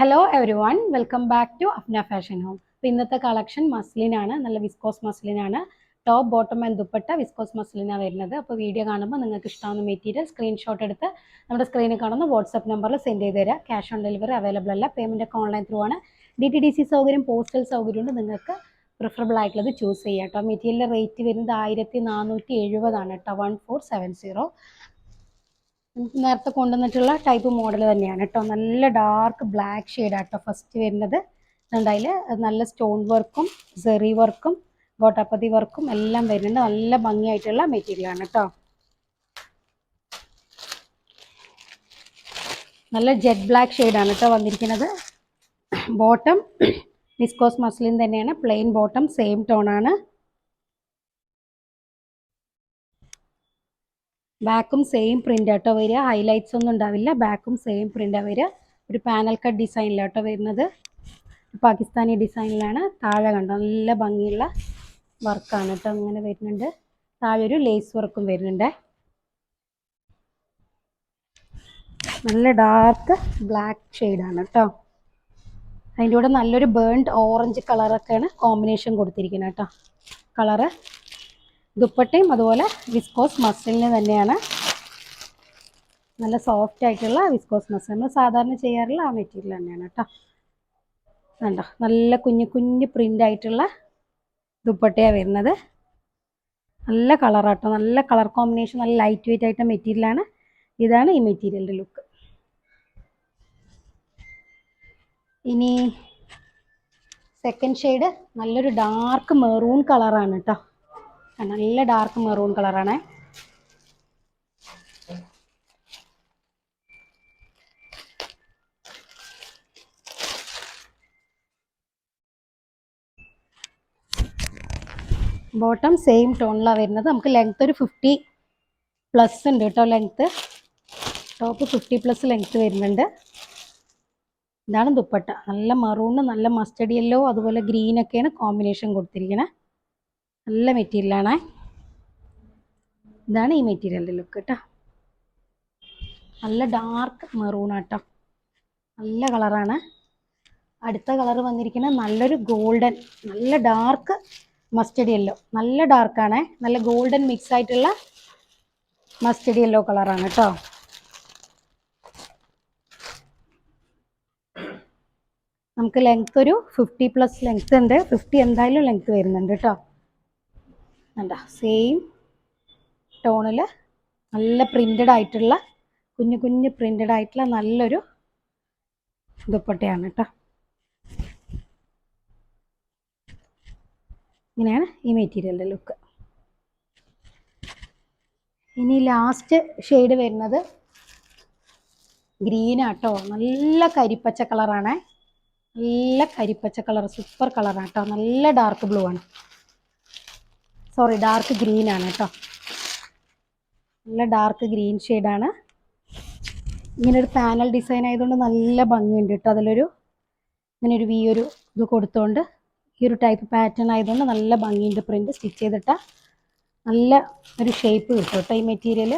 Hello everyone, welcome back to Afna fashion home. അപ്പോൾ ഇന്നത്തെ collection മസ്ലിനാണ്, നല്ല വിസ്കോസ് മസ്ലിനാണ്. Top bottom and dupatta viscose മസ്ലിനാണ് വരുന്നത്. അപ്പോൾ വീഡിയോ കാണുമ്പോൾ നിങ്ങൾക്ക് ഇഷ്ടമാവുന്ന മെറ്റീരിയൽ സ്ക്രീൻഷോട്ട് എടുത്ത് നമ്മുടെ സ്ക്രീനിൽ കാണുന്ന വാട്സപ്പ് നമ്പറിൽ സെൻഡ് ചെയ്ത് തരാം. ക്യാഷ് ഓൺ ഡെലിവറി അവൈലബിൾ അല്ല, പേയ്മെൻ്റ് ഒക്കെ ഓൺലൈൻ ത്രൂ ആണ്. DTDC സൗകര്യം, പോസ്റ്റൽ സൗകര്യമുണ്ട്. നിങ്ങൾക്ക് പ്രിഫറബിൾ ആയിട്ടുള്ളത് ചൂസ് ചെയ്യാം കേട്ടോ. മെറ്റീരിയലിൻ്റെ റേറ്റ് വരുന്നത് 1470 കേട്ടോ, 1470. നേരത്തെ കൊണ്ടുവന്നിട്ടുള്ള ടൈപ്പ് മോഡൽ തന്നെയാണ് കേട്ടോ. നല്ല ഡാർക്ക് ബ്ലാക്ക് ഷെയ്ഡാട്ടോ ഫസ്റ്റ് വരുന്നത്. അതിൽ നല്ല സ്റ്റോൺ വർക്കും സെറി വർക്കും ഗോട്ടാപ്പതി വർക്കും എല്ലാം വരുന്നുണ്ട്. നല്ല ഭംഗിയായിട്ടുള്ള മെറ്റീരിയലാണ് കേട്ടോ. നല്ല ജെറ്റ് ബ്ലാക്ക് ഷെയ്ഡാണ് കേട്ടോ വന്നിരിക്കുന്നത്. ബോട്ടം വിസ്കോസ് മസ്ലിൻ തന്നെയാണ്, പ്ലെയിൻ ബോട്ടം, സെയിം ടോണാണ്. ബാക്കും സെയിം പ്രിൻ്റ് ആട്ടോ വരിക, ഹൈലൈറ്റ്സ് ഒന്നും ഉണ്ടാവില്ല. ബാക്കും സെയിം പ്രിൻ്റാണ് വരിക. ഒരു പാനൽ കട്ട് ഡിസൈനിലാട്ടോ വരുന്നത്, പാകിസ്ഥാനി ഡിസൈനിലാണ്. താഴെ കണ്ടോ നല്ല ഭംഗിയുള്ള വർക്കാണ് കേട്ടോ, അങ്ങനെ വരുന്നുണ്ട്. താഴെ ഒരു ലേസ് വർക്കും വരുന്നുണ്ട്. നല്ല ഡാർക്ക് ബ്ലാക്ക് ഷെയ്ഡാണ് കേട്ടോ. അതിൻ്റെ കൂടെ നല്ലൊരു ബേൺഡ് ഓറഞ്ച് കളറൊക്കെയാണ് കോമ്പിനേഷൻ കൊടുത്തിരിക്കുന്നത് കേട്ടോ. കളറ് ദുപ്പട്ടയും അതുപോലെ വിസ്കോസ് മസ്ലിന് തന്നെയാണ്. നല്ല സോഫ്റ്റ് ആയിട്ടുള്ള വിസ്കോസ് മസ്ലിൻ, നമ്മൾ സാധാരണ ചെയ്യാറുള്ള ആ മെറ്റീരിയൽ തന്നെയാണ് കേട്ടോ. കണ്ടോ നല്ല കുഞ്ഞു കുഞ്ഞു പ്രിൻ്റ് ആയിട്ടുള്ള ദുപ്പട്ടയാണ് വരുന്നത്. നല്ല കളറാട്ടോ, നല്ല കളർ കോമ്പിനേഷൻ, നല്ല ലൈറ്റ് വെയിറ്റ് ആയിട്ട് മെറ്റീരിയലാണ്. ഇതാണ് ഈ മെറ്റീരിയലിൻ്റെ ലുക്ക്. ഇനി സെക്കൻഡ് ഷെയ്ഡ് നല്ലൊരു ഡാർക്ക് മെറൂൺ കളറാണ് കേട്ടോ. നല്ല ഡാർക്ക് മെറൂൺ കളറാണ്. ബോട്ടം സെയിം ടോണിലാണ് വരുന്നത്. നമുക്ക് ലെങ്ത്ത് ഒരു 50+ ഉണ്ട് കേട്ടോ. ലെങ്ത്ത് ടോപ്പ് 50+ ലെങ്ത്ത് വരുന്നുണ്ട്. ഇതാണ് ദുപ്പട്ട. നല്ല മറൂണ്, നല്ല മസ്റ്റർഡ് യെല്ലോ, അതുപോലെ ഗ്രീനൊക്കെയാണ് കോമ്പിനേഷൻ കൊടുത്തിരിക്കുന്നത്. നല്ല മെറ്റീരിയലാണ്. ഇതാണ് ഈ മെറ്റീരിയലിൻ്റെ ലുക്ക് കേട്ടോ. നല്ല ഡാർക്ക് മെറൂണാട്ടോ, നല്ല കളറാണ്. അടുത്ത കളർ വന്നിരിക്കുന്നത് നല്ലൊരു ഗോൾഡൻ, നല്ല ഡാർക്ക് മസ്റ്റർഡ് യെല്ലോ, നല്ല ഡാർക്കാണ്. നല്ല ഗോൾഡൻ മിക്സ് ആയിട്ടുള്ള മസ്റ്റർഡ് യെല്ലോ കളറാണ് കേട്ടോ. നമുക്ക് ലെങ്ത് ഒരു 50+ ലെങ്ത് ഉണ്ട്. 50 എന്തായാലും ലെങ്ത് വരുന്നുണ്ട് കേട്ടോ. കണ്ടോ സെയിം ടോണിൽ നല്ല പ്രിൻ്റഡ് ആയിട്ടുള്ള കുഞ്ഞു കുഞ്ഞു പ്രിൻ്റഡ് ആയിട്ടുള്ള നല്ലൊരു ദുപ്പട്ടയാണ് കേട്ടോ. ഇങ്ങനെയാണ് ഈ മെറ്റീരിയലിൻ്റെ ലുക്ക്. ഇനി ലാസ്റ്റ് ഷെയ്ഡ് വരുന്നത് ഗ്രീനാട്ടോ. നല്ല കരിപ്പച്ച കളറാണ്, നല്ല കരിപ്പച്ച കളർ, സൂപ്പർ കളറാണ് കേട്ടോ. നല്ല ഡാർക്ക് ബ്ലൂ ആണ്, സോറി ഡാർക്ക് ഗ്രീൻ ആണ് കേട്ടോ. നല്ല ഡാർക്ക് ഗ്രീൻ ഷെയ്ഡാണ്. ഇങ്ങനൊരു പാനൽ ഡിസൈൻ ആയതുകൊണ്ട് നല്ല ഭംഗിയുണ്ട് കേട്ടോ. അതിലൊരു ഇങ്ങനൊരു ഒരു ഇത് കൊടുത്തുകൊണ്ട് ഈ ഒരു ടൈപ്പ് പാറ്റേൺ ആയതുകൊണ്ട് നല്ല ഭംഗിയുണ്ട്. പ്രിൻ്റ് സ്റ്റിച്ച് ചെയ്തിട്ടാൽ നല്ല ഒരു ഷേപ്പ് കിട്ടും കേട്ടോ ഈ മെറ്റീരിയൽ.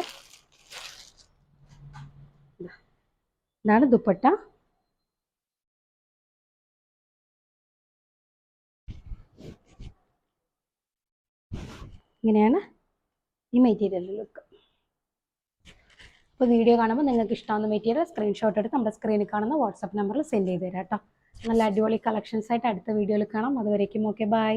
ഇതാണ് ദുപ്പട്ട. ഇങ്ങനെയാണ് ഈ മെറ്റീരിയലിൻ്റെ ലുക്ക്. അപ്പോൾ വീഡിയോ കാണുമ്പോൾ നിങ്ങൾക്ക് ഇഷ്ടമാവുന്ന മെറ്റീരിയൽ സ്ക്രീൻഷോട്ട് എടുത്ത് നമ്മുടെ സ്ക്രീനിൽ കാണുന്ന വാട്സപ്പ് നമ്പറിൽ സെൻഡ് ചെയ്ത് തരാം കേട്ടോ. നല്ല അടിപൊളി കളക്ഷൻസ് ആയിട്ട് അടുത്ത വീഡിയോയിൽ കാണാം. അതുവരേക്കും ഓക്കെ, ബൈ.